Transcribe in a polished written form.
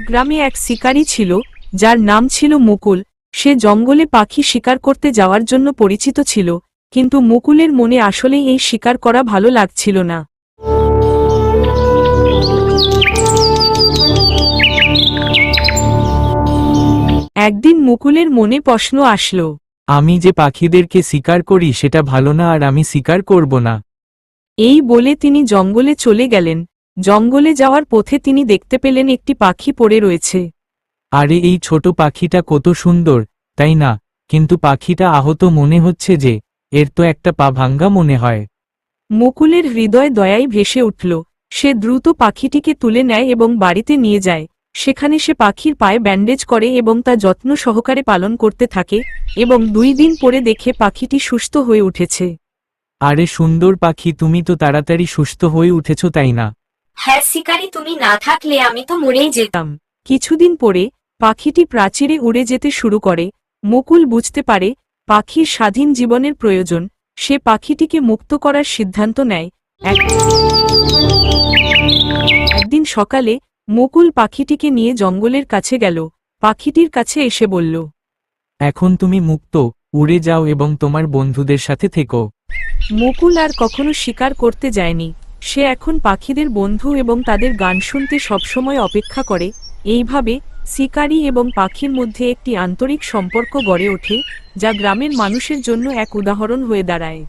গ্রামে এক শিকারী ছিল, যার নাম ছিল মুকুল। সে জঙ্গলে পাখি শিকার করতে যাওয়ার জন্য পরিচিত ছিল, কিন্তু মুকুলের মনে আসলেই এই শিকার করা ভালো লাগছিল না। একদিন মুকুলের মনে প্রশ্ন আসলো, আমি যে পাখিদেরকে শিকার করি সেটা ভালো না, আর আমি শিকার করব না। এই বলে তিনি জঙ্গলে চলে গেলেন। জঙ্গলে যাওয়ার পথে তিনি দেখতে পেলেন একটি পাখি পড়ে রয়েছে। আরে এই ছোট পাখিটা কত সুন্দর, তাই না? কিন্তু পাখিটা আহত মনে হচ্ছে যে, এর তো একটা পা ভাঙ্গা মনে হয়। মুকুলের হৃদয় দয়ায় ভেসে উঠল। সে দ্রুত পাখিটিকে তুলে নেয় এবং বাড়িতে নিয়ে যায়। সেখানে সে পাখির পায়ে ব্যান্ডেজ করে এবং তা যত্ন সহকারে পালন করতে থাকে, এবং 2 দিন পরে দেখে পাখিটি সুস্থ হয়ে উঠেছে। আরে সুন্দর পাখি, তুমি তো তাড়াতাড়ি সুস্থ হয়ে উঠেছো, তাই না? হ্যাঁ শিকারী, তুমি না থাকলে আমি তো মরেই যেতাম। কিছুদিন পরে পাখিটি প্রাচীরে উড়ে যেতে শুরু করে। মুকুল বুঝতে পারে পাখির স্বাধীন জীবনের প্রয়োজন। সে পাখিটিকে মুক্ত করার সিদ্ধান্ত নেয়। একদিন সকালে মুকুল পাখিটিকে নিয়ে জঙ্গলের কাছে গেল। পাখিটির কাছে এসে বলল, এখন তুমি মুক্ত, উড়ে যাও এবং তোমার বন্ধুদের সাথে থেকো। মুকুল আর কখনো শিকার করতে যায়নি। সে এখন পাখিদের বন্ধু এবং তাদের গান শুনতে সবসময় অপেক্ষা করে। এইভাবে শিকারী এবং পাখির মধ্যে একটি আন্তরিক সম্পর্ক গড়ে ওঠে, যা গ্রামের মানুষের জন্য এক উদাহরণ হয়ে দাঁড়ায়।